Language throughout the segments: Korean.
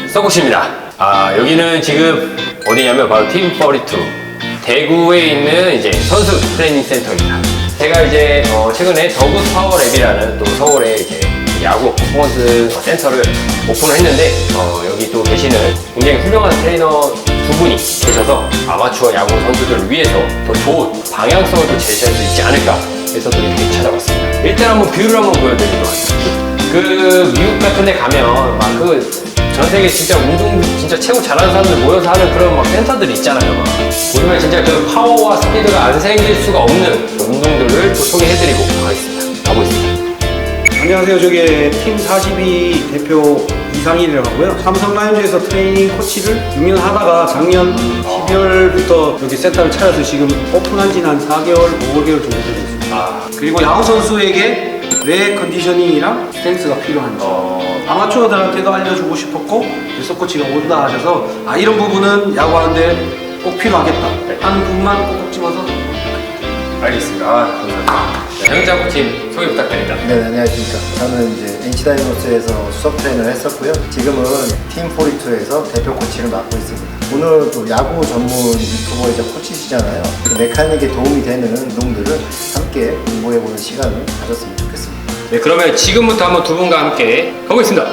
서코치입니다. 여기는 지금 어디냐면 바로 팀42 대구에 있는 이제 선수 트레이닝 센터입니다. 제가 이제 최근에 더구 파워랩이라는 또 서울에 이제 야구 퍼포먼스 센터를 오픈을 했는데 여기 또 계시는 굉장히 훌륭한 트레이너 두 분이 계셔서 아마추어 야구 선수들을 위해서 더 좋은 방향성을 또 제시할 수 있지 않을까 해서 또 이렇게 찾아봤습니다. 일단 한번 뷰를 한번 보여드리도록 하겠습니다. 그 미국 같은 데 가면 막 전 세계 진짜 운동 진짜 최고 잘하는 사람들 모여서 하는 그런 막 센터들이 있잖아요. 막. 보시면 진짜 그 파워와 스피드가 안 생길 수가 없는 운동들을 또 소개해드리고 가겠습니다. 가보겠습니다. 안녕하세요. 저기 팀 42 대표 이상일이라고 하고요. 삼성 라이온즈에서 트레이닝 코치를 6년 하다가 작년 12월부터 여기 센터를 차려서 지금 오픈한 지는 한 4개월, 5개월 정도 되고 있습니다. 그리고 야구 선수에게 왜 컨디셔닝이랑 스트렝스가 필요한지 아마추어들한테도 알려주고 싶었고 서 코치가 온다 하셔서 이런 부분은 야구하는데 꼭 필요하겠다 하는 부분만 꼭꼭 집어서 알겠습니다. 감사합니다. 정인장 코치 소개 부탁드립니다. 네, 안녕하십니까. 저는 이제 NC다이노스에서 수석 트레이너를 했었고요. 지금은 팀42에서 대표 코치를 맡고 있습니다. 오늘 또 야구 전문 유튜버이자 코치시잖아요. 그 메카닉에 도움이 되는 운동들을 함께 공부해보는 시간을 가졌으면 좋겠습니다. 네, 그러면 지금부터 한번 두 분과 함께 가보겠습니다.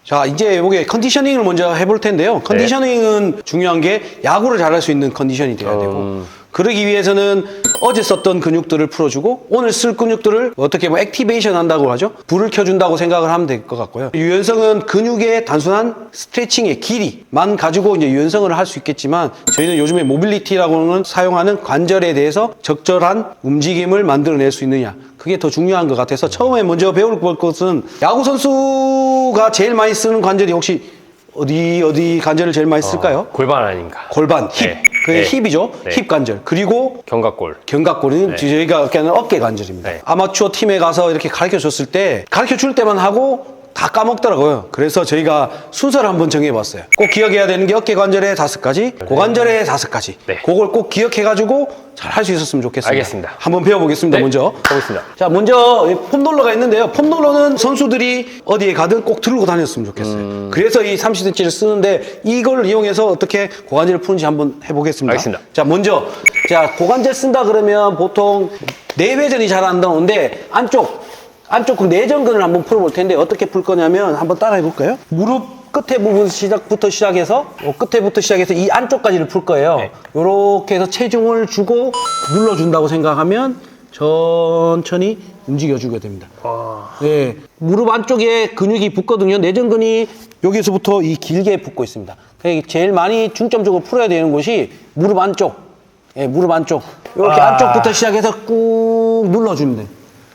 자, 이제 여기 컨디셔닝을 먼저 해볼 텐데요. 컨디셔닝은 중요한 게 야구를 잘할 수 있는 컨디션이 돼야 되고 그러기 위해서는 어제 썼던 근육들을 풀어주고 오늘 쓸 근육들을 어떻게 뭐 액티베이션 한다고 하죠. 불을 켜준다고 생각을 하면 될 것 같고요. 유연성은 근육의 단순한 스트레칭의 길이만 가지고 이제 유연성을 할 수 있겠지만 저희는 요즘에 모빌리티라고는 사용하는 관절에 대해서 적절한 움직임을 만들어낼 수 있느냐, 그게 더 중요한 것 같아서 처음에 먼저 배울 것은 야구 선수가 제일 많이 쓰는 관절이 혹시 어디 관절을 제일 많이 쓸까요? 골반 아닌가? 골반, 힙. 네. 그게 네. 힙이죠. 네. 힙 관절. 그리고 견갑골. 견갑골은 저희가 하는 어깨 관절입니다. 네. 아마추어 팀에 가서 이렇게 가르쳐 줬을 때 가르쳐 줄 때만 하고 다 까먹더라고요. 그래서 저희가 순서를 한번 정해봤어요. 꼭 기억해야 되는 게 어깨 관절에 5가지, 고관절에 5가지. 네. 그걸 꼭 기억해가지고 잘 할 수 있었으면 좋겠습니다. 알겠습니다. 한번 배워보겠습니다. 네. 먼저. 가보겠습니다. 자, 먼저 폼롤러가 있는데요. 폼롤러는 선수들이 어디에 가든 꼭 들고 다녔으면 좋겠어요. 그래서 이 30cm를 쓰는데 이걸 이용해서 어떻게 고관절을 푸는지 한번 해보겠습니다. 알겠습니다. 자, 먼저 고관절 쓴다 그러면 보통 내외전이 잘 안 나오는데 안쪽 그 내전근을 한번 풀어볼 텐데 어떻게 풀 거냐면 한번 따라해 볼까요? 무릎 끝에 부분부터 시작해서 이 안쪽까지를 풀 거예요. 네. 이렇게 해서 체중을 주고 눌러준다고 생각하면 천천히 움직여주게 됩니다. 네, 무릎 안쪽에 근육이 붙거든요. 내전근이 여기서부터 이 길게 붙고 있습니다. 제일 많이 중점적으로 풀어야 되는 곳이 무릎 안쪽. 네, 무릎 안쪽. 이렇게 안쪽부터 시작해서 꾹 눌러주면 돼요.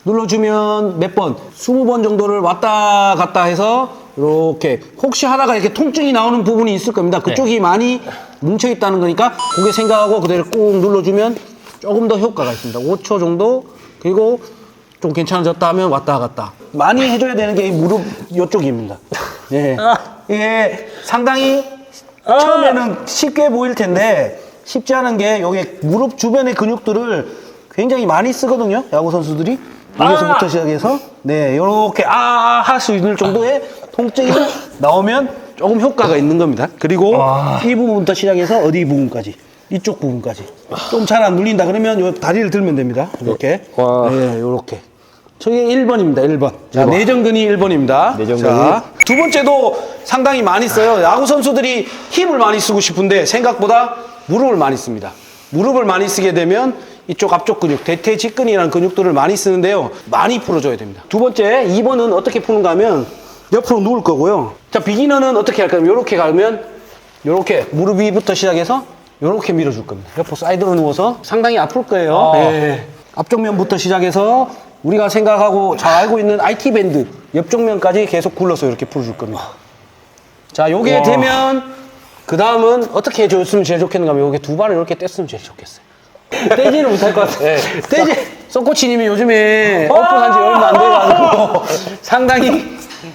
눌러주면 몇 번? 20번 정도를 왔다 갔다 해서 이렇게 혹시 하다가 이렇게 통증이 나오는 부분이 있을 겁니다. 그쪽이 많이 뭉쳐 있다는 거니까 그게 생각하고 그대로 꾹 눌러주면 조금 더 효과가 있습니다. 5초 정도. 그리고 좀 괜찮아졌다 하면 왔다 갔다. 많이 해줘야 되는 게 이 무릎 이쪽입니다. 네. 이게 상당히 처음에는 쉽게 보일 텐데 쉽지 않은 게 여기 무릎 주변의 근육들을 굉장히 많이 쓰거든요. 야구 선수들이. 여기서부터 시작해서 이렇게 할 수 있는 정도의 통증이 나오면 조금 효과가 있는 겁니다. 그리고 이 부분부터 시작해서 어디 부분까지, 이쪽 부분까지 좀 잘 안 눌린다 그러면 요 다리를 들면 됩니다. 이렇게. 네, 이렇게. 저게 1번입니다. 1번. 자, 내전근이 1번입니다. 자, 두 번째도 상당히 많이 써요. 야구 선수들이 힙을 많이 쓰고 싶은데 생각보다 무릎을 많이 씁니다. 무릎을 많이 쓰게 되면 이쪽 앞쪽 근육, 대퇴직근이라는 근육들을 많이 쓰는데요. 많이 풀어줘야 됩니다. 두 번째, 2번은 어떻게 푸는가 하면 옆으로 누울 거고요. 자, 비기너는 어떻게 할까요? 이렇게 가면 이렇게 무릎 위부터 시작해서 이렇게 밀어줄 겁니다. 옆으로 사이드로 누워서 상당히 아플 거예요. 네. 앞쪽 면부터 시작해서 우리가 생각하고 잘 알고 있는 IT 밴드 옆쪽 면까지 계속 굴러서 이렇게 풀어줄 겁니다. 자, 요게 되면 그 다음은 어떻게 해줬으면 제일 좋겠는가 하면 요게 두 발을 이렇게 뗐으면 제일 좋겠어요. 떼지는 못할 것 같아요. 떼지, 서코치님이 요즘에 오픈한 지 얼마 안 돼가지고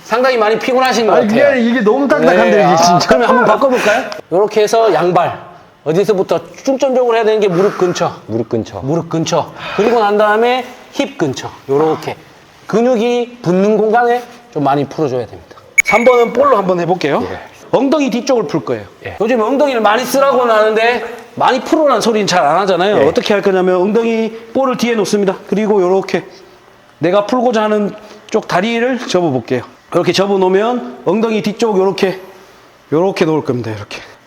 상당히 많이 피곤하신 것 같아요. 이게 너무 딱딱한데, 이게 진짜. 그러면 한번 바꿔볼까요? 이렇게 해서 양발. 어디서부터 중점적으로 해야 되는 게 무릎 근처. 무릎 근처. 무릎 근처. 그리고 난 다음에 힙 근처. 요렇게. 근육이 붙는 공간에 좀 많이 풀어줘야 됩니다. 3번은 볼로 한번 해볼게요. 예. 엉덩이 뒤쪽을 풀 거예요. 예. 요즘 엉덩이를 많이 쓰라고는 하는데 많이 풀으라는 소리는 잘 안 하잖아요. 예. 어떻게 할 거냐면 엉덩이 볼을 뒤에 놓습니다. 그리고 요렇게 내가 풀고자 하는 쪽 다리를 접어 볼게요. 이렇게 접어 놓으면 엉덩이 뒤쪽 요렇게 놓을 겁니다.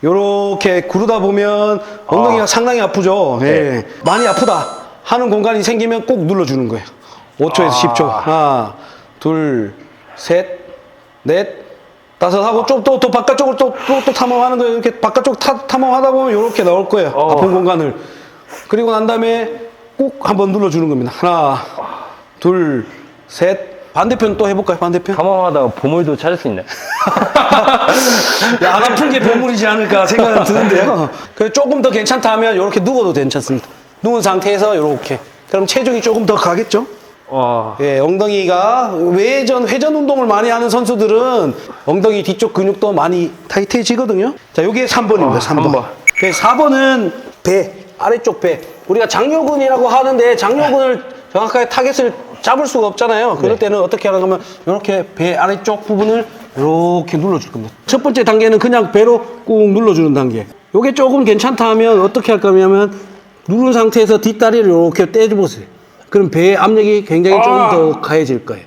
요렇게 구르다 보면 엉덩이가 상당히 아프죠. 예. 많이 아프다 하는 공간이 생기면 꼭 눌러주는 거예요. 5초에서 10초. 하나, 둘, 셋, 넷, 다섯 하고 좀 또 바깥쪽으로 또 탐험하는 거예요. 이렇게 바깥쪽 탐험하다 보면 이렇게 나올 거예요. 아픈 공간을. 그리고 난 다음에 꼭 한번 눌러주는 겁니다. 하나, 둘, 셋. 반대편 또 해볼까요? 반대편. 탐험하다가 보물도 찾을 수 있네. 야, 안 아픈 게 보물이지 않을까 생각은 드는데요. 그래서 조금 더 괜찮다 하면 이렇게 누워도 괜찮습니다. 누운 상태에서 이렇게. 그럼 체중이 조금 더 가겠죠? 와. 예, 엉덩이가 회전 운동을 많이 하는 선수들은 엉덩이 뒤쪽 근육도 많이 타이트해지거든요. 자, 요게 3번입니다. 3번. 4번은 배, 아래쪽 배. 우리가 장요근이라고 하는데 장요근을 정확하게 타겟을 잡을 수가 없잖아요. 그럴 때는 어떻게 하는 거면 이렇게 배 아래쪽 부분을 이렇게 눌러줄 겁니다. 첫 번째 단계는 그냥 배로 꾹 눌러주는 단계. 요게 조금 괜찮다 하면 어떻게 할 거냐면 누른 상태에서 뒷다리를 이렇게 떼줘보세요. 그럼 배의 압력이 굉장히 조금 더 가해질 거예요.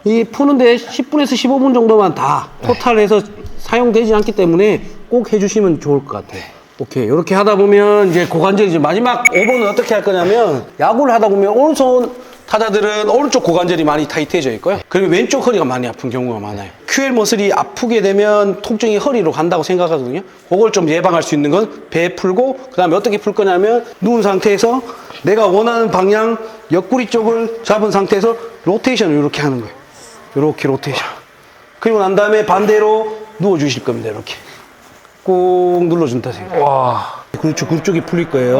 이 푸는데 10분에서 15분 정도만 다 토탈해서 사용되지 않기 때문에 꼭 해주시면 좋을 것 같아요. 오케이. 이렇게 하다 보면 이제 고관절이 이제 마지막 5번은 어떻게 할 거냐면 야구를 하다 보면 오른손 타자들은 오른쪽 고관절이 많이 타이트해져 있고요. 그리고 왼쪽 허리가 많이 아픈 경우가 많아요. QL 머슬이 아프게 되면 통증이 허리로 간다고 생각하거든요. 그걸 좀 예방할 수 있는 건 배 풀고 그 다음에 어떻게 풀 거냐면 누운 상태에서 내가 원하는 방향 옆구리 쪽을 잡은 상태에서 로테이션을 이렇게 하는 거예요. 이렇게 로테이션. 그리고 난 다음에 반대로 누워 주실 겁니다. 이렇게 꾹 눌러준다 생각. 와. 그렇죠. 그쪽이 풀릴 거예요.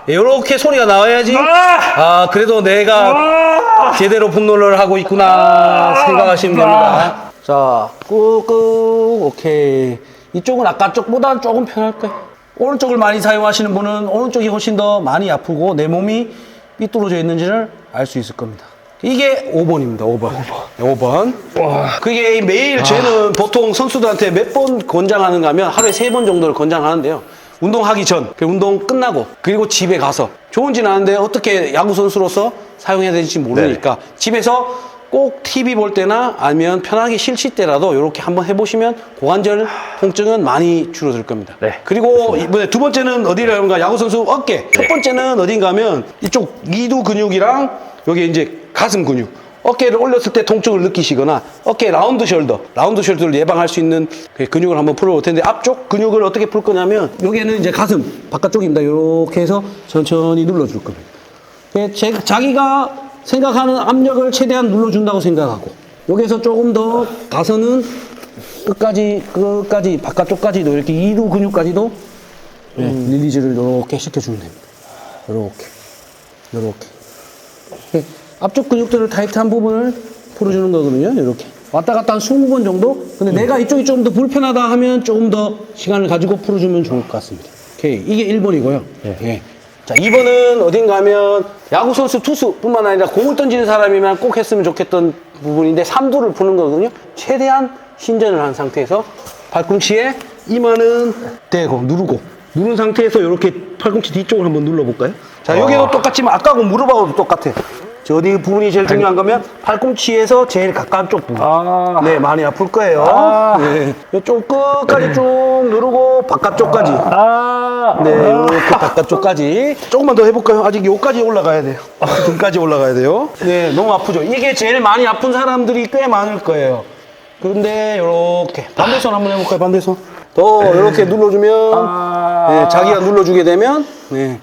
네. 이렇게 소리가 나와야지. 아, 그래도 내가 제대로 분노를 하고 있구나 생각하시면 됩니다. 자, 꾹꾹. 오케이. 이쪽은 아까 쪽보다는 조금 편할 거예요. 오른쪽을 많이 사용하시는 분은 오른쪽이 훨씬 더 많이 아프고 내 몸이 삐뚤어져 있는지를 알 수 있을 겁니다. 이게 5번입니다. 5번. 그게 매일 쟤는 보통 선수들한테 몇 번 권장하는가 하면 하루에 3번 정도를 권장하는데요. 운동하기 전, 운동 끝나고, 그리고 집에 가서. 좋은지는 아는데 어떻게 야구선수로서 사용해야 될지 모르니까 집에서 꼭 TV 볼 때나 아니면 편하게 쉴 때라도 이렇게 한번 해보시면 고관절 통증은 많이 줄어들 겁니다. 네. 그리고 이번에 두 번째는 어디라는가 야구선수 어깨. 첫 번째는 어딘가 하면 이쪽 이두 근육이랑 여기 이제 가슴 근육. 어깨를 올렸을 때 통증을 느끼시거나 어깨 라운드 숄더를 예방할 수 있는 근육을 한번 풀어볼 텐데 앞쪽 근육을 어떻게 풀 거냐면 여기는 이제 가슴 바깥쪽입니다. 이렇게 해서 천천히 눌러줄 겁니다. 자기가 생각하는 압력을 최대한 눌러준다고 생각하고 여기서 조금 더 가서는 끝까지 바깥쪽까지도 이렇게 이두 근육까지도 릴리즈를 이렇게 시켜주면 됩니다. 이렇게 앞쪽 근육들을 타이트한 부분을 풀어주는 거거든요. 이렇게 왔다 갔다 한 20번 정도. 근데 내가 이쪽이 좀 더 불편하다 하면 조금 더 시간을 가지고 풀어주면 좋을 것 같습니다. 오케이. 이게 1번이고요. 예. 자, 2번은 어딘가 하면 야구선수, 투수뿐만 아니라 공을 던지는 사람이면 꼭 했으면 좋겠던 부분인데 삼두를 푸는 거거든요. 최대한 신전을 한 상태에서 팔꿈치에 이마는 대고 누르고 누른 상태에서 이렇게 팔꿈치 뒤쪽을 한번 눌러볼까요? 자, 여기도 똑같지만 아까하고 무릎하고도 똑같아요. 저 어디 부분이 제일 중요한 거면 팔꿈치에서 제일 가까운 쪽 부분. 네, 많이 아플 거예요. 네. 이쪽 끝까지 쭉 누르고 바깥쪽까지. 네, 이렇게 바깥쪽까지. 조금만 더 해볼까요? 아직 여기까지 올라가야 돼요. 등까지 올라가야 돼요. 네, 너무 아프죠. 이게 제일 많이 아픈 사람들이 꽤 많을 거예요. 그런데 이렇게 반대손 한번 해볼까요? 반대손. 더 이렇게 눌러주면 네, 자기가 눌러주게 되면 네.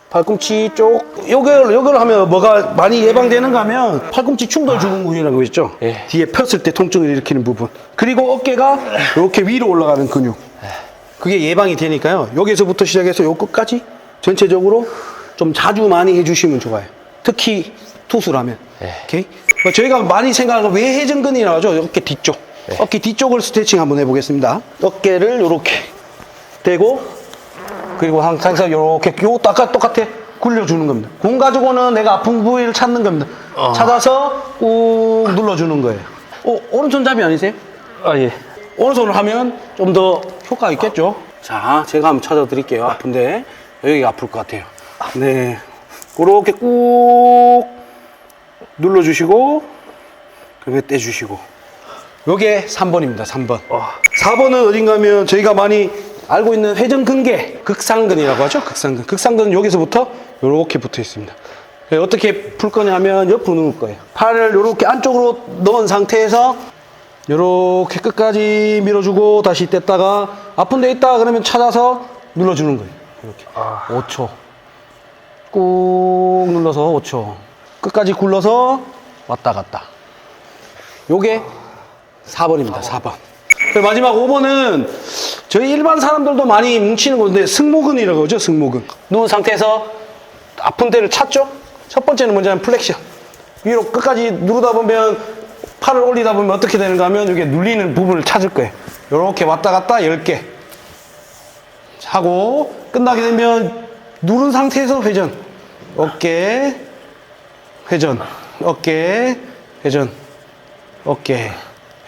팔꿈치 쪽 요걸 하면 뭐가 많이 예방되는가 하면 팔꿈치 충돌 증후군이라고 있죠. 뒤에 폈을 때 통증을 일으키는 부분. 그리고 어깨가 이렇게 위로 올라가는 근육. 그게 예방이 되니까요. 여기서부터 시작해서 요 끝까지 전체적으로 좀 자주 많이 해주시면 좋아요. 특히 투수라면. 오케이? 저희가 많이 생각하는 건 외회전근이라고 하죠. 어깨 뒤쪽. 어깨 뒤쪽을 스트레칭 한번 해보겠습니다. 어깨를 이렇게 대고 그리고 상태에서 이렇게 똑같아 굴려주는 겁니다. 공 가지고는 내가 아픈 부위를 찾는 겁니다. 찾아서 꾹 눌러주는 거예요. 오른손잡이 아니세요? 아, 예. 오른손으로 하면 좀 더 효과가 있겠죠? 자, 제가 한번 찾아드릴게요. 아픈데 여기가 아플 것 같아요. 네, 그렇게 꾹 눌러주시고 그리고 떼주시고 요게 3번입니다. 3번. 4번은 어딘가 하면 저희가 많이 알고 있는 회전근개, 극상근이라고 하죠. 극상근. 극상근은 여기서부터 이렇게 붙어 있습니다. 어떻게 풀 거냐면 옆으로 누울 거예요. 팔을 이렇게 안쪽으로 넣은 상태에서 이렇게 끝까지 밀어주고 다시 뗐다가 아픈 데 있다 그러면 찾아서 눌러주는 거예요. 이렇게 5초 꾹 눌러서 5초 끝까지 굴러서 왔다 갔다. 요게 4번입니다. 4번. 마지막 5번은 저희 일반 사람들도 많이 뭉치는 건데 승모근이라고 하죠. 승모근. 누운 상태에서 아픈 데를 찾죠. 첫 번째는 뭐냐면 플렉션. 위로 끝까지 누르다 보면 팔을 올리다 보면 어떻게 되는가 하면 이게 눌리는 부분을 찾을 거예요. 이렇게 왔다 갔다 10개 하고 끝나게 되면 누른 상태에서 회전. 어깨 회전. 어깨 회전. 어깨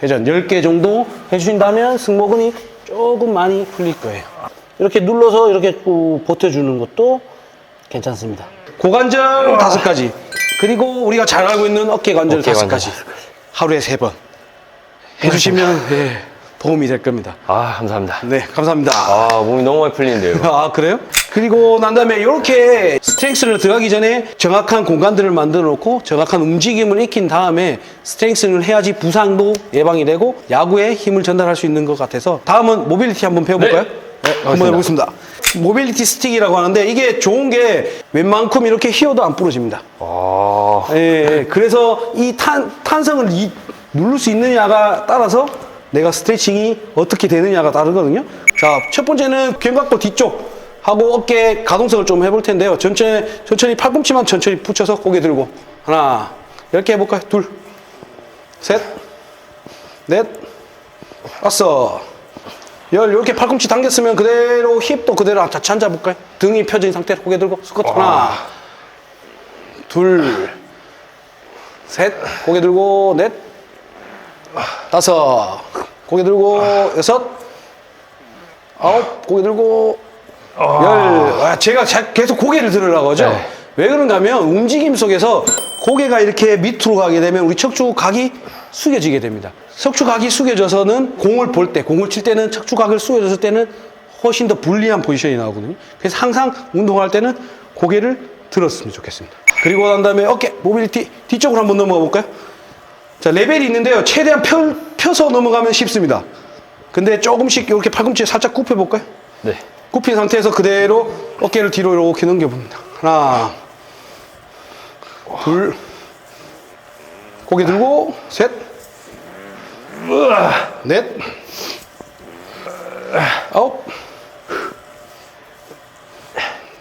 회전 10개 정도 해주신다면 승모근이 조금 많이 풀릴 거예요. 이렇게 눌러서 이렇게 버텨주는 것도 괜찮습니다. 고관절 5가지 그리고 우리가 잘 알고 있는 어깨 관절 5가지 하루에 3번 해주시면 예, 도움이 될 겁니다. 아, 감사합니다. 네, 감사합니다. 아, 몸이 너무 많이 풀리는데요. 아, 그래요? 그리고 난 다음에 이렇게 스트렝스를 들어가기 전에 정확한 공간들을 만들어 놓고 정확한 움직임을 익힌 다음에 스트렝스를 해야지 부상도 예방이 되고 야구에 힘을 전달할 수 있는 것 같아서 다음은 모빌리티 한번 배워볼까요? 네, 한번 해보겠습니다. 모빌리티 스틱이라고 하는데 이게 좋은 게 웬만큼 이렇게 휘어도 안 부러집니다. 아, 예, 그래서 이 탄성을 누를 수 있느냐가 따라서 내가 스트레칭이 어떻게 되느냐가 다르거든요. 자, 첫 번째는 견갑골 뒤쪽 하고 어깨 가동성을 좀 해볼 텐데요. 천천히 팔꿈치만 천천히 붙여서 고개 들고 하나, 10개 해볼까요? 둘, 셋, 넷, 5, 10. 이렇게 팔꿈치 당겼으면 그대로 힙도 그대로 같이 앉아볼까요? 등이 펴진 상태로 고개 들고 스쿼트 하나, 둘, 셋, 고개 들고 넷, 5, 고개 들고 6, 9, 고개 들고 10. 제가 계속 고개를 들으라고 하죠. 네. 왜 그런가 하면 움직임 속에서 고개가 이렇게 밑으로 가게 되면 우리 척추각이 숙여지게 됩니다. 척추각이 숙여져서는 공을 볼 때, 공을 칠 때는 척추각을 숙여졌을 때는 훨씬 더 불리한 포지션이 나오거든요. 그래서 항상 운동할 때는 고개를 들었으면 좋겠습니다. 그리고 난 다음에 어깨, 모빌리티 뒤쪽으로 한번 넘어가 볼까요? 자, 레벨이 있는데요. 최대한 펴서 넘어가면 쉽습니다. 근데 조금씩 이렇게 팔꿈치 살짝 굽혀 볼까요? 네. 굽힌 상태에서 그대로 어깨를 뒤로 이렇게 넘겨봅니다. 하나, 둘, 고개 들고, 셋, 넷, 9,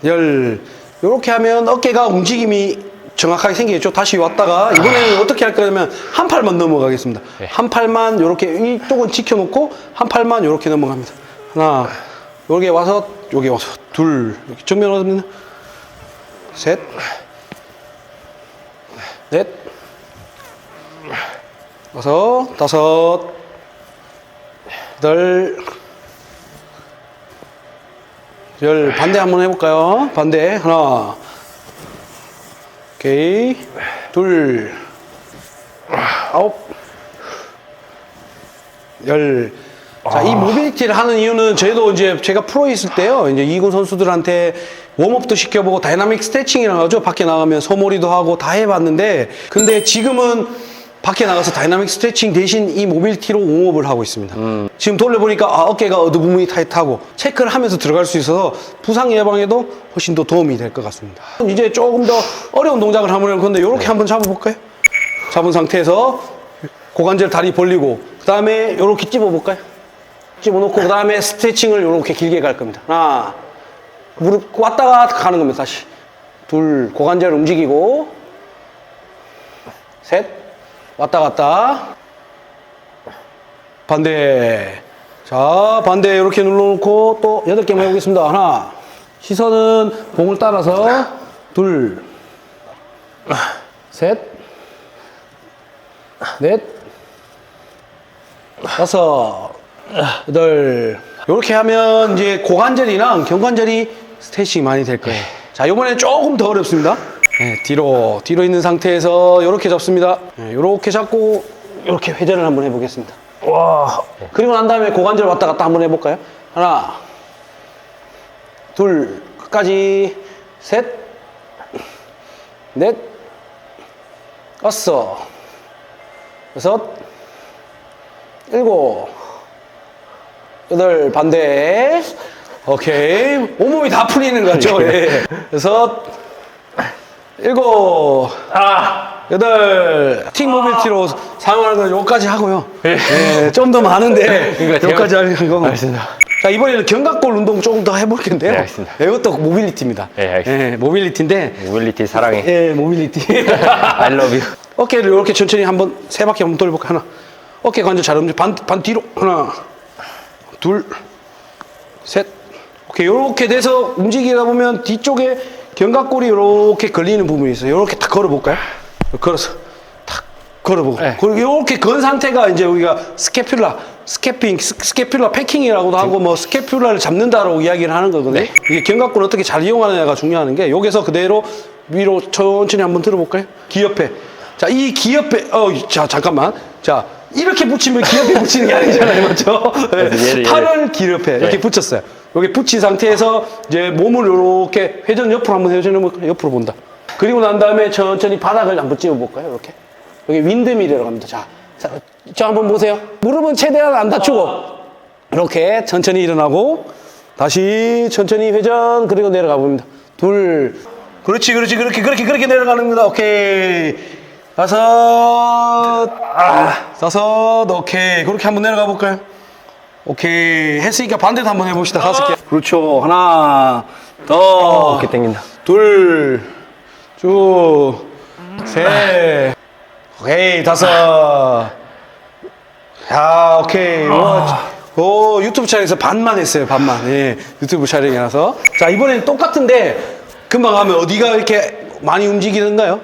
10. 이렇게 하면 어깨가 움직임이 정확하게 생기겠죠. 다시 왔다가 이번에는 어떻게 할 거냐면 한 팔만 넘어가겠습니다. 네. 한 팔만 이렇게 이쪽은 지켜놓고 한 팔만 이렇게 넘어갑니다. 하나, 여기 와서 여기 와서 둘, 이렇게 정면으로 합니다. 셋, 넷, 5, 5, 8, 10. 반대 한번 해볼까요? 반대 하나, 오케이, 둘, 9, 10. 자, 이 모빌리티를 하는 이유는 저희도 이제 제가 프로에 있을 때요, 이제 이군 선수들한테 웜업도 시켜보고 다이나믹 스트레칭이라고 하죠. 밖에 나가면 소머리도 하고 다 해봤는데, 근데 지금은 밖에 나가서 다이나믹 스트레칭 대신 이 모빌리티로 웜업을 하고 있습니다. 지금 돌려보니까 어깨가 어느 부분이 타이트하고 체크를 하면서 들어갈 수 있어서 부상 예방에도 훨씬 더 도움이 될 것 같습니다. 이제 조금 더 어려운 동작을 한번 해볼 건데 이렇게 한번 잡아볼까요? 잡은 상태에서 고관절 다리 벌리고 그 다음에 이렇게 찝어볼까요? 집어넣고 그 다음에 스트레칭을 이렇게 길게 갈 겁니다. 하나, 무릎 왔다가 가는 겁니다. 다시 둘, 고관절 움직이고 셋, 왔다 갔다 반대. 자, 반대 이렇게 눌러놓고 또 8개만 해보겠습니다. 하나, 시선은 공을 따라서 둘, 셋, 넷, 다섯, 여덟. 이렇게 하면 이제 고관절이랑 견관절이 스트레칭이 많이 될 거예요. 자, 이번에는 조금 더 어렵습니다. 네, 뒤로 있는 상태에서 이렇게 잡습니다. 네, 이렇게 잡고 이렇게 회전을 한번 해보겠습니다. 와. 그리고 난 다음에 고관절 왔다 갔다 한번 해볼까요? 하나, 둘, 끝까지, 셋, 넷, 다섯, 여섯, 일곱, 여덟, 반대. 오케이. 온몸이 다 풀리는 거죠. 예. 여섯, 일곱, 여덟. 틱 모빌티로 사용하는 건 여기까지 하고요. 예, 좀 더 많은데 그러니까 여기까지 하는 거고. 알겠습니다. 자, 이번에는 견갑골 운동 조금 더 해볼 텐데요. 네, 알겠습니다. 이것도 모빌리티입니다. 네, 알겠습니다. 예, 모빌리티인데. 모빌리티 사랑해. 예, 모빌리티. I love you. 어깨를 이렇게 천천히 한번 세 바퀴 한번 돌려볼까. 하나. 어깨 관절 잘 움직여. 반 뒤로. 하나, 둘, 셋. 오케이. 요렇게 돼서 움직이다 보면 뒤쪽에 견갑골이 요렇게 걸리는 부분이 있어요. 요렇게 딱 걸어볼까요? 걸어서 탁 걸어보고. 네. 그리고 요렇게 건 상태가 이제 우리가 스캐퓰라 패킹이라고도 하고 뭐 스캐퓰라를 잡는다라고 이야기를 하는 거거든요. 네. 이게 견갑골을 어떻게 잘 이용하느냐가 중요한 게 여기서 그대로 위로 천천히 한번 들어볼까요? 귀 옆에. 자, 이 귀 옆에, 자, 잠깐만. 자, 이렇게 붙이면 귀 옆에 붙이는 게 아니잖아요. 맞죠? 네. 얘를. 팔을 귀 옆에 이렇게 네. 붙였어요. 여기 붙인 상태에서 이제 몸을 이렇게 회전 옆으로 한번 회전해볼까요? 옆으로 본다. 그리고 난 다음에 천천히 바닥을 한번 찝어볼까요? 이렇게. 여기 윈드밀이라고 합니다. 자, 저 한번 보세요. 무릎은 최대한 안 다치고 이렇게 천천히 일어나고 다시 천천히 회전 그리고 내려가 봅니다. 둘, 그렇지 그렇게 내려가는 겁니다. 오케이. 다섯, 오케이. 그렇게 한번 내려가 볼까요? 오케이. 했으니까 반대도 한번 해봅시다. 다섯 개. 그렇죠. 하나, 더. 어깨 땡긴다. 둘, 셋. 오케이. 다섯. 야, 오케이. 오, 유튜브 촬영에서 반만 했어요. 반만. 예. 유튜브 촬영이라서. 자, 이번엔 똑같은데 금방 하면 어디가 이렇게 많이 움직이는가요?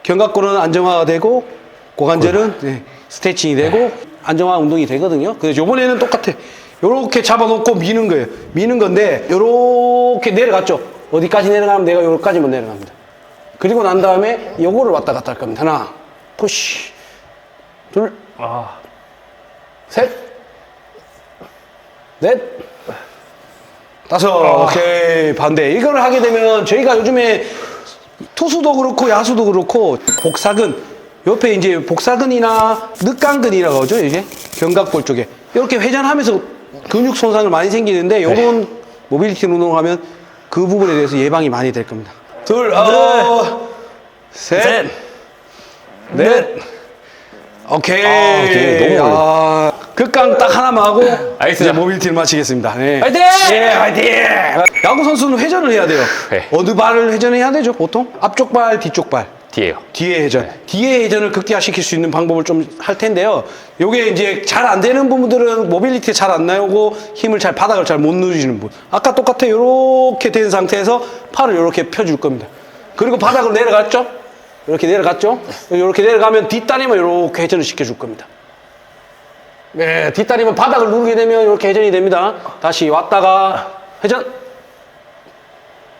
견갑골은 안정화가 되고 고관절은 스트레칭이 되고 안정화 운동이 되거든요. 그래서 요번에는 똑같아. 요렇게 잡아놓고 미는 거예요. 미는 건데 요렇게 내려갔죠. 어디까지 내려가면 내가 요까지만 내려갑니다. 그리고 난 다음에 요거를 왔다 갔다 할 겁니다. 하나, 푸시, 둘, 셋, 넷, 다섯. 오케이. 반대. 이걸 하게 되면 저희가 요즘에 투수도 그렇고 야수도 그렇고 복사근 옆에 이제 복사근이나 늑강근이라고 하죠. 이제 견갑골 쪽에 이렇게 회전하면서 근육 손상을 많이 생기는데 요런 모빌리티 운동을 하면 그 부분에 대해서 예방이 많이 될 겁니다. 둘, 셋, 넷. 오케이. 너무 극강 딱 하나만 하고 알겠습니다. 이제 모빌리티를 마치겠습니다. 네. 화이팅! 예, 화이팅! 야구 선수는 회전을 해야 돼요. 네. 어느 발을 회전해야 되죠, 보통? 앞쪽 발, 뒤쪽 발. 뒤에요. 뒤에 회전. 뒤에 회전을 극대화시킬 수 있는 방법을 좀 할 텐데요. 요게 이제 잘 안 되는 부분들은 모빌리티 잘 안 나오고 힘을 바닥을 잘 못 누리시는 분. 아까 똑같아. 요렇게 된 상태에서 팔을 요렇게 펴줄 겁니다. 그리고 바닥으로 내려갔죠? 이렇게 내려갔죠? 이렇게 내려가면 뒷다리만 이렇게 회전을 시켜줄 겁니다. 네, 뒷다리만 바닥을 누르게 되면 이렇게 회전이 됩니다. 다시 왔다가 회전.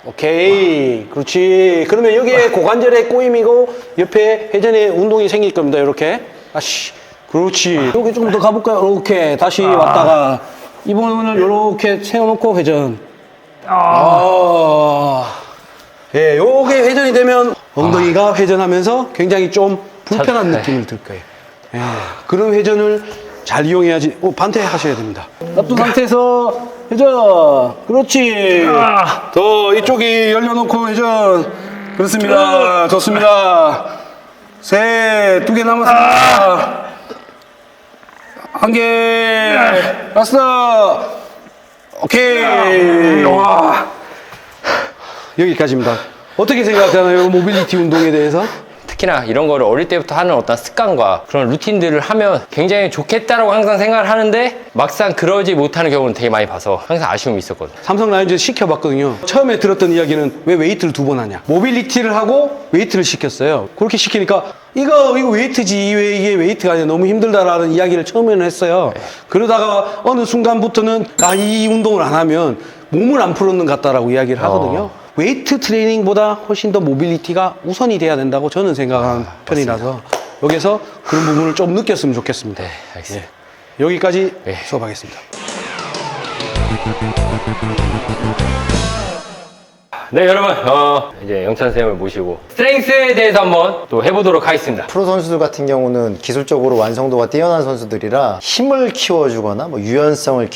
오케이. 그렇지. 그러면 여기에 고관절의 꼬임이고 옆에 회전의 운동이 생길 겁니다. 이렇게. 다시. 그렇지. 여기 좀 더 가볼까요? 이렇게. 다시 왔다가 이 부분을 이렇게 세워놓고 회전. 예, 요게 회전이 되면 엉덩이가 회전하면서 굉장히 좀 불편한 느낌을 들 거예요. 예, 그런 회전을 잘 이용해야지. 반대 하셔야 됩니다. 놔둔 상태에서 회전. 그렇지. 더 이쪽이 열려놓고 회전. 그렇습니다. 좋습니다. 셋, 2개 남았습니다. 1개. 라스트. 오케이. 여기까지입니다. 어떻게 생각하나요? 모빌리티 운동에 대해서? 특히나 이런 거를 어릴 때부터 하는 어떤 습관과 그런 루틴들을 하면 굉장히 좋겠다라고 항상 생각을 하는데 막상 그러지 못하는 경우는 되게 많이 봐서 항상 아쉬움이 있었거든요. 삼성 라이온즈 시켜봤거든요. 처음에 들었던 이야기는 왜 웨이트를 2번 하냐. 모빌리티를 하고 웨이트를 시켰어요. 그렇게 시키니까 이거 웨이트지, 왜 이게 웨이트가 아니야. 너무 힘들다라는 이야기를 처음에는 했어요. 그러다가 어느 순간부터는 이 운동을 안 하면 몸을 안 풀었는 것 같다라고 이야기를 하거든요. 웨이트 트레이닝보다 훨씬 더 모빌리티가 우선이 돼야 된다고 저는 생각하는 편이라서 여기서 그런 부분을 좀 느꼈으면 좋겠습니다. 네, 알겠습니다. 여기까지 네. 수업하겠습니다. 네, 여러분, 이제 영찬 쌤을 모시고 스트렝스에 대해서 한번 또 해보도록 하겠습니다. 프로 선수들 같은 경우는 기술적으로 완성도가 뛰어난 선수들이라 힘을 키워주거나 뭐 유연성을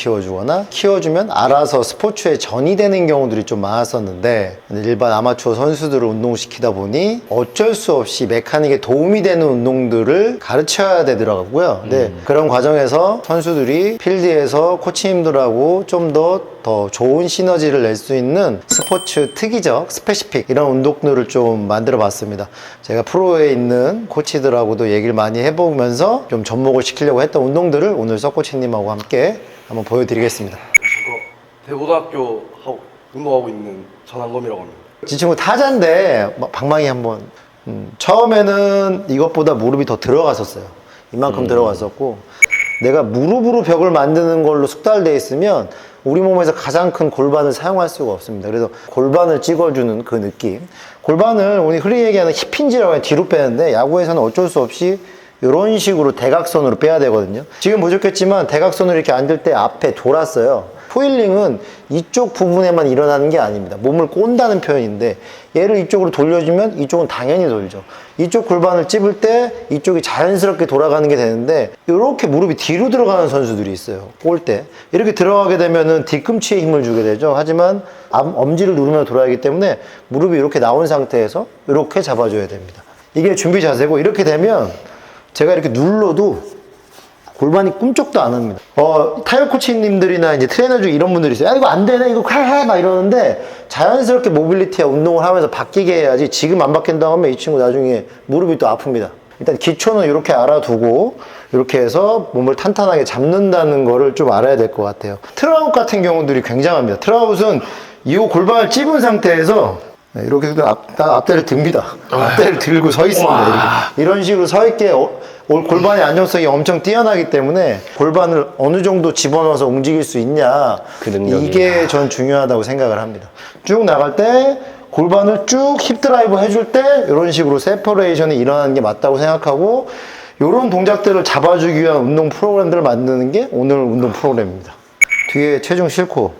키워주면 알아서 스포츠에 전이 되는 경우들이 좀 많았었는데 일반 아마추어 선수들을 운동시키다 보니 어쩔 수 없이 메카닉에 도움이 되는 운동들을 가르쳐야 되더라고요. 근데 그런 과정에서 선수들이 필드에서 코치님들하고 좀 더 좋은 시너지를 낼 수 있는 스포츠 특이적, 스페시픽 이런 운동들을 좀 만들어 봤습니다. 제가 프로에 있는 코치들하고도 얘기를 많이 해보면서 좀 접목을 시키려고 했던 운동들을 오늘 서코치님하고 함께 한번 보여드리겠습니다. 대고등학교 하고 운동하고 있는 전한검이라고 합니다. 이 친구 타자인데 방망이 한번 처음에는 이것보다 무릎이 더 들어갔었어요. 이만큼 들어갔었고 내가 무릎으로 벽을 만드는 걸로 숙달돼 있으면 우리 몸에서 가장 큰 골반을 사용할 수가 없습니다. 그래서 골반을 찍어주는 그 느낌. 골반을 우리 흔히 얘기하는 힙힌지라고 해서 뒤로 빼는데 야구에서는 어쩔 수 없이 이런 식으로 대각선으로 빼야 되거든요. 지금 보셨겠지만 대각선으로 이렇게 앉을 때 앞에 돌았어요. 포일링은 이쪽 부분에만 일어나는 게 아닙니다. 몸을 꼰다는 표현인데 얘를 이쪽으로 돌려주면 이쪽은 당연히 돌죠. 이쪽 골반을 찝을 때 이쪽이 자연스럽게 돌아가는 게 되는데 이렇게 무릎이 뒤로 들어가는 선수들이 있어요. 꼴 때. 이렇게 들어가게 되면은 뒤꿈치에 힘을 주게 되죠. 하지만 엄지를 누르면 돌아가기 때문에 무릎이 이렇게 나온 상태에서 이렇게 잡아줘야 됩니다. 이게 준비 자세고 이렇게 되면 제가 이렇게 눌러도 골반이 꿈쩍도 안 합니다. 타격 코치님들이나 이제 트레이너 중에 이런 분들이 있어요. 이거 안 되네, 이거 해, 막 이러는데 자연스럽게 모빌리티와 운동을 하면서 바뀌게 해야지 지금 안 바뀐다고 하면 이 친구 나중에 무릎이 또 아픕니다. 일단 기초는 이렇게 알아두고 이렇게 해서 몸을 탄탄하게 잡는다는 거를 좀 알아야 될 것 같아요. 트라웃 같은 경우들이 굉장합니다. 트라웃은 이 골반을 찝은 상태에서 이렇게 앞대를 듭니다. 앞대를 들고 서 있습니다. 이런 식으로 서 있게 골반의 안정성이 엄청 뛰어나기 때문에 골반을 어느 정도 집어넣어서 움직일 수 있냐 그 능력이. 이게 전 중요하다고 생각을 합니다. 쭉 나갈 때 골반을 쭉 힙 드라이브 해줄 때 이런 식으로 세퍼레이션이 일어나는 게 맞다고 생각하고 이런 동작들을 잡아주기 위한 운동 프로그램들을 만드는 게 오늘 운동 프로그램입니다. 뒤에 체중 싣고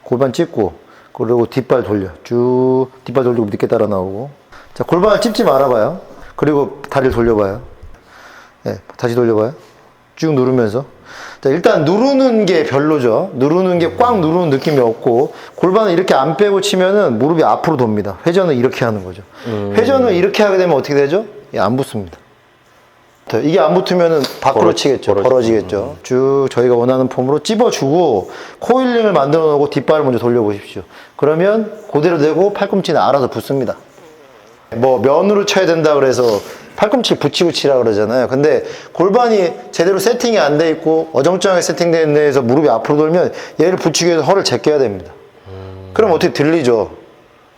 골반 찝고 그리고 뒷발 돌려 쭉 뒷발 돌리고 늦게 따라 나오고 자 골반을 찝지 말아봐요. 그리고 다리를 돌려봐요. 네, 다시 돌려봐요. 쭉 누르면서 자 일단 누르는 게 별로죠. 누르는 게 꽉 누르는 느낌이 없고 골반을 이렇게 안 빼고 치면은 무릎이 앞으로 돕니다. 회전을 이렇게 하는 거죠. 회전을 이렇게 하게 되면 어떻게 되죠? 안 붙습니다. 이게 안 붙으면은 밖으로 치겠죠. 벌어지겠죠. 쭉 저희가 원하는 폼으로 찝어주고 코일링을 만들어 놓고 뒷발을 먼저 돌려보십시오. 그러면 그대로 되고 팔꿈치는 알아서 붙습니다. 뭐 면으로 쳐야 된다 그래서 팔꿈치 붙이고 치라 그러잖아요. 근데 골반이 제대로 세팅이 안 돼 있고 어정쩡하게 세팅된 데에서 무릎이 앞으로 돌면 얘를 붙이기 위해서 허를 제껴야 됩니다. 그럼 어떻게 들리죠?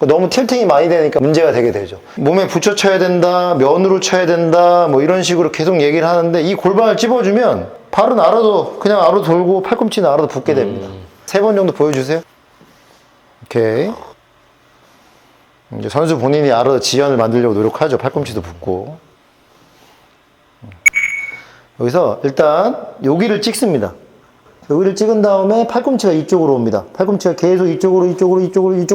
너무 틸팅이 많이 되니까 문제가 되게 되죠. 몸에 붙여 쳐야 된다, 면으로 쳐야 된다, 뭐 이런 식으로 계속 얘기를 하는데 이 골반을 찝어주면 발은 알아도 그냥 알아도 돌고 팔꿈치는 알아도 붙게 됩니다. 3번 정도 보여주세요. 오케이. 이제 선수 본인이 알아서 지연을 만들려고 노력하죠. 팔꿈치도 붙고. 여기서 일단 여기를 찍습니다. 여기를 찍은 다음에 팔꿈치가 이쪽으로 옵니다. 팔꿈치가 계속 이쪽으로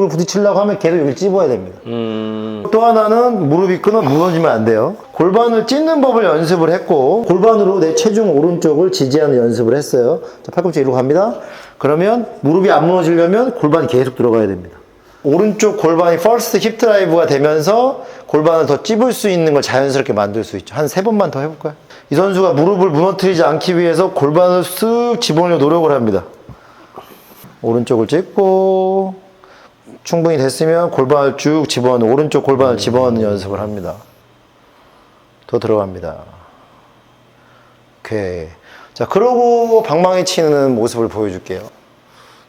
부딪히려고 하면 계속 여기를 찝어야 됩니다. 또 하나는 무릎이 무너지면 안 돼요. 골반을 찢는 법을 연습을 했고 골반으로 내 체중 오른쪽을 지지하는 연습을 했어요. 자, 팔꿈치 이리로 갑니다. 그러면 무릎이 안 무너지려면 골반이 계속 들어가야 됩니다. 오른쪽 골반이 퍼스트 힙 드라이브가 되면서 골반을 더 찝을 수 있는 걸 자연스럽게 만들 수 있죠. 한 3번만 더 해볼까요? 이 선수가 무릎을 무너뜨리지 않기 위해서 골반을 쓱 집어넣으려고 노력을 합니다. 오른쪽을 찝고 충분히 됐으면 골반을 쭉 집어넣는 오른쪽 골반을 집어넣는 연습을 합니다. 더 들어갑니다. 오케이. 자, 그러고 방망이 치는 모습을 보여줄게요.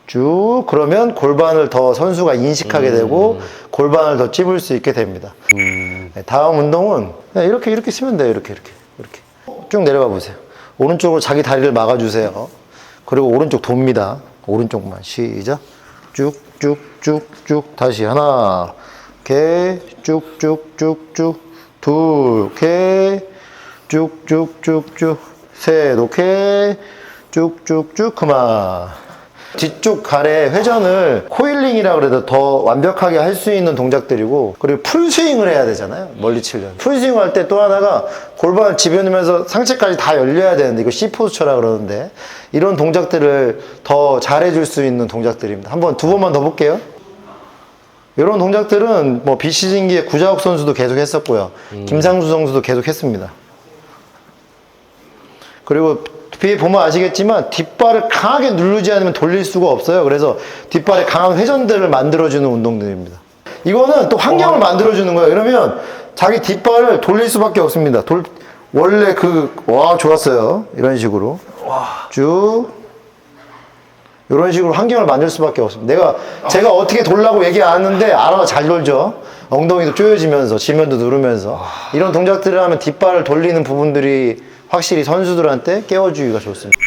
쭉 그러면 골반을 더 선수가 인식하게 되고 골반을 더 찝을 수 있게 됩니다. 네, 다음 운동은 그냥 이렇게 쓰면 돼요. 이렇게 쭉 내려가 보세요. 오른쪽으로 자기 다리를 막아주세요. 그리고 오른쪽 돕니다. 오른쪽만 시작. 쭉쭉쭉쭉 다시 하나, 오케이, 쭉쭉쭉쭉 둘, 오케이, 쭉쭉쭉쭉 셋, 오케이, 쭉쭉쭉 그만. 뒤쪽 가래 회전을 코일링이라 그래도 더 완벽하게 할 수 있는 동작들이고, 그리고 풀스윙을 해야 되잖아요. 멀리 치려면. 풀스윙 할 때 또 하나가 골반을 집어넣으면서 상체까지 다 열려야 되는데, 이거 C포스처라 그러는데, 이런 동작들을 더 잘해줄 수 있는 동작들입니다. 한번 두 번만 더 볼게요. 이런 동작들은 뭐 비시즌기의 구자욱 선수도 계속 했었고요. 김상수 선수도 계속 했습니다. 그리고 뒤에 보면 아시겠지만 뒷발을 강하게 누르지 않으면 돌릴 수가 없어요. 그래서 뒷발에 강한 회전들을 만들어주는 운동들입니다. 이거는 또 환경을 만들어주는 거예요. 그러면 자기 뒷발을 돌릴 수밖에 없습니다. 원래 와, 좋았어요. 이런 식으로. 쭉. 이런 식으로 환경을 만들 수밖에 없습니다. 제가 어떻게 돌라고 얘기 안 하는데 알아서 잘 돌죠. 엉덩이도 조여지면서, 지면도 누르면서. 이런 동작들을 하면 뒷발을 돌리는 부분들이 확실히 선수들한테 깨워주기가 좋습니다.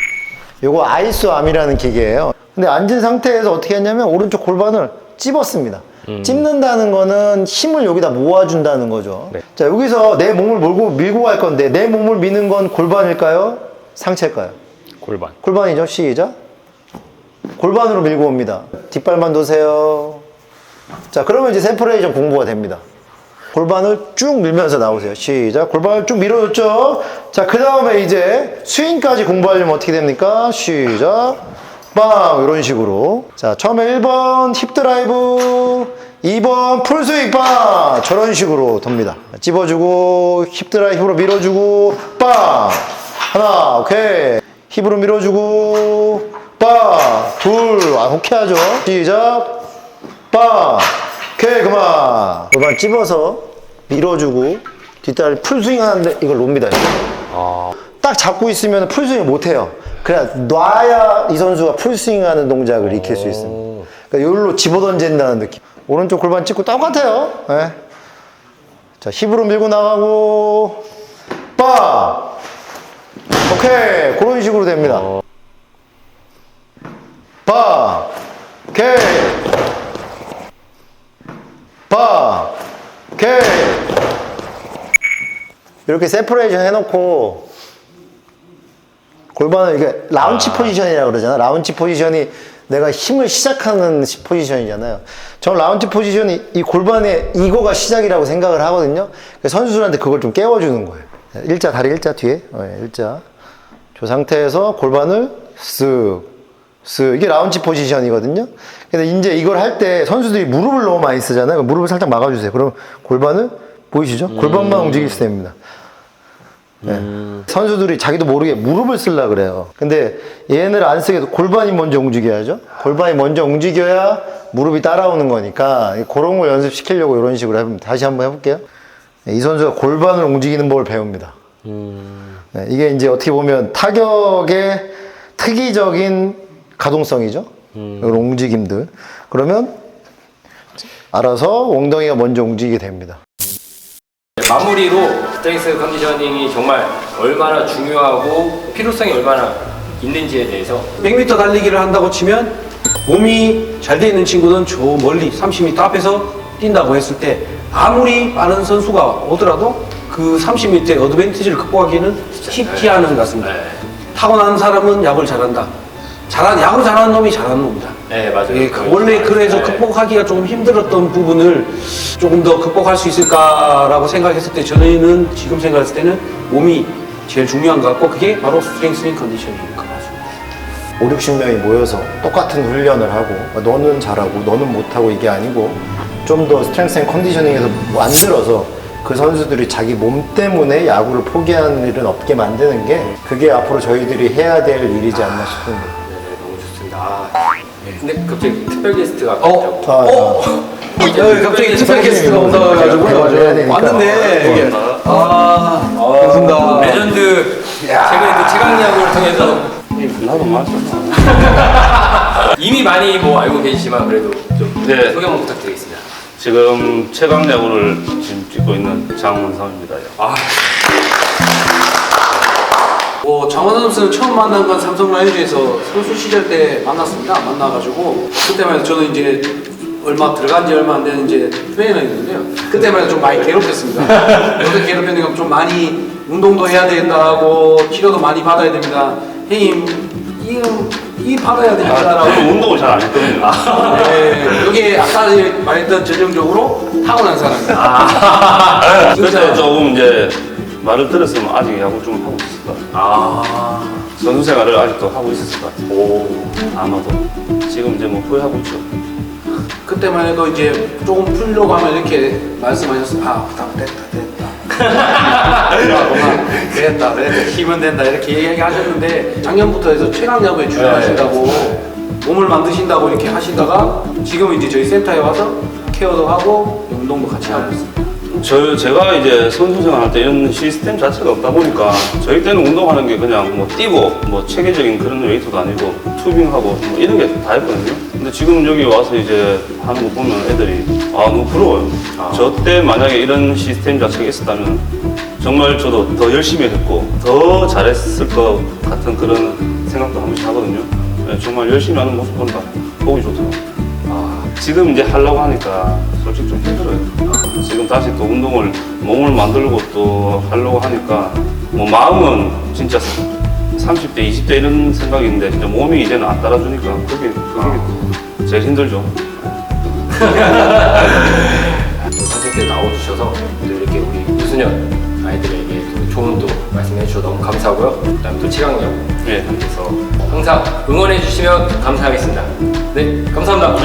요거 아이소암이라는 기계예요. 근데 앉은 상태에서 어떻게 했냐면 오른쪽 골반을 찝었습니다. 찝는다는 거는 힘을 여기다 모아준다는 거죠. 네. 자, 여기서 내 몸을 밀고 갈 건데 내 몸을 미는 건 골반일까요? 상체일까요? 골반. 골반이죠. 시작. 골반으로 밀고 옵니다. 뒷발만 도세요. 자, 그러면 이제 세퍼레이션 공부가 됩니다. 골반을 쭉 밀면서 나오세요. 시작. 골반을 쭉 밀어줬죠? 자, 그 다음에 이제 스윙까지 공부하려면 어떻게 됩니까? 시작. 빵! 이런 식으로. 자, 처음에 1번 힙 드라이브, 2번 풀스윙 빵! 저런 식으로 돕니다. 찝어주고, 힙 드라이브 힙으로 밀어주고, 빵! 하나, 오케이. 힙으로 밀어주고, 빵! 둘, 오케이 하죠? 시작. 빵! 오케이, 그만. 골반 찝어서 밀어주고 뒷다리 풀스윙 하는데 이걸 놉니다. 딱 잡고 있으면 풀스윙을 못해요. 그래야 놔야 이 선수가 풀스윙 하는 동작을 익힐 수 있습니다. 그러니까 여기로 집어던진다는 느낌. 오른쪽 골반 찝고 똑같아요. 네. 자, 힙으로 밀고 나가고 빵! 오케이, 그런 식으로 됩니다. 빵! 오케이, 빵! 오케이! 이렇게 세퍼레이션 해놓고 골반을 이게 라운치 포지션이라고 그러잖아. 라운치 포지션이 내가 힘을 시작하는 포지션이잖아요. 저는 라운치 포지션이 이 골반의 이거가 시작이라고 생각을 하거든요. 선수들한테 그걸 좀 깨워주는 거예요. 일자, 다리 일자 뒤에. 일자. 저 상태에서 골반을 쓱. 이게 라운치 포지션이거든요. 근데 이제 이걸 할 때 선수들이 무릎을 너무 많이 쓰잖아요. 무릎을 살짝 막아주세요. 그럼 골반을 보이시죠? 골반만 움직일 수 됩니다. 네. 선수들이 자기도 모르게 무릎을 쓰려고 그래요. 근데 얘네를 안 쓰게 골반이 먼저 움직여야죠. 골반이 먼저 움직여야 무릎이 따라오는 거니까 그런 걸 연습시키려고 이런 식으로 해봅니다. 다시 한번 해볼게요. 네, 이 선수가 골반을 움직이는 법을 배웁니다. 네, 이게 이제 어떻게 보면 타격의 특이적인 가동성이죠. 이런 움직임들. 그러면 알아서 엉덩이가 먼저 움직이게 됩니다. 마무리로 스트렝스 컨디셔닝이 정말 얼마나 중요하고 필요성이 얼마나 있는지에 대해서 100m 달리기를 한다고 치면 몸이 잘 돼 있는 친구는 저 멀리 30m 앞에서 뛴다고 했을 때 아무리 빠른 선수가 오더라도 그 30m의 어드밴티지를 극복하기는 쉽지 않은 것 같습니다. 타고난 사람은 야구를 잘한다. 야구 잘하는 놈이 잘하는 놈이다. 네, 맞아요. 예, 원래 그래서 극복하기가 좀 힘들었던 부분을 조금 더 극복할 수 있을까라고 생각했을 때 저는 지금 생각했을 때는 몸이 제일 중요한 것 같고 그게 바로 스트렝스 컨디셔닝인 것 같습니다. 5, 60명이 모여서 똑같은 훈련을 하고 너는 잘하고 너는 못하고 이게 아니고 좀 더 스트렝스 앤 컨디셔닝에서 만들어서 그 선수들이 자기 몸 때문에 야구를 포기하는 일은 없게 만드는 게 그게 앞으로 저희들이 해야 될 일이지 않나 싶습니다. 네, 너무 좋습니다. 근데 갑자기 특별 게스트가 갑자기 특별 게스트가 온다고 해가지고 해야 되니까. 왔는데 이게 반갑습니다. 레전드 최근에 또 최강야구를 통해서 나도 맞잖아. 이미 많이 뭐 알고 계시지만 그래도 좀 네. 소개 한번 부탁드리겠습니다. 지금 최강 야구를 지금 찍고 있는 장원삼입니다. 장원삼 선수는 처음 만난 건 삼성 라이온즈에서 선수 시절 때 만났습니다. 만나가지고 그때만 해도 저는 이제 들어간 지 얼마 안 되는 이제 트레이너였는데요. 그때만 해도 좀 많이 괴롭혔습니다. 어떻게 괴롭혔는가 좀 많이 운동도 해야 된다고 치료도 많이 받아야 됩니다. 형님 이 받아야 됩니다라고. 저는 운동을 잘 안 했거든요. 네, 여기 아까 말했던 전형적으로 타고난 사람입니다. 그때 조금 이제 말을 들었으면 아직 야구 좀 하고 있었을 것 같아요. 선수 생활을 아직도 하고 있었을 것 같아요. 아마도 지금 이제 뭐 후회하고 있죠. 그때만 해도 이제 조금 풀려고 하면 이렇게 말씀하셨어요. 됐다. 힘은 된다. 이렇게 얘기하셨는데 작년부터 해서 최강야구에 출연하신다고 몸을 만드신다고 이렇게 하시다가 지금은 이제 저희 센터에 와서 케어도 하고 운동도 같이 하고 있습니다. 제가 이제 선수 생활할 때 이런 시스템 자체가 없다 보니까 저희 때는 운동하는 게 그냥 뭐 뛰고 뭐 체계적인 그런 웨이트도 아니고 투빙하고 뭐 이런 게 다 했거든요. 근데 지금 여기 와서 이제 하는 거 보면 애들이 너무 부러워요. 저 때 만약에 이런 시스템 자체가 있었다면 정말 저도 더 열심히 했고 더 잘했을 것 같은 그런 생각도 한 번씩 하거든요. 네, 정말 열심히 하는 모습 보니까 보기 좋더라고요. 지금 이제 하려고 하니까 솔직히 좀 힘들어요. 지금 다시 또 운동을 몸을 만들고 또 하려고 하니까 뭐 마음은 진짜 30대, 20대 이런 생각인데 진짜 몸이 이제는 안 따라주니까 그게 제일 힘들죠. 선생님께 나와주셔서 또 이렇게 우리 유소년 아이들에게 또 좋은 또 말씀해 주셔서 너무 감사하고요. 그다음에 또 최강야구 예. 그래서 항상 응원해 주시면 감사하겠습니다. 네, 감사합니다.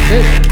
네.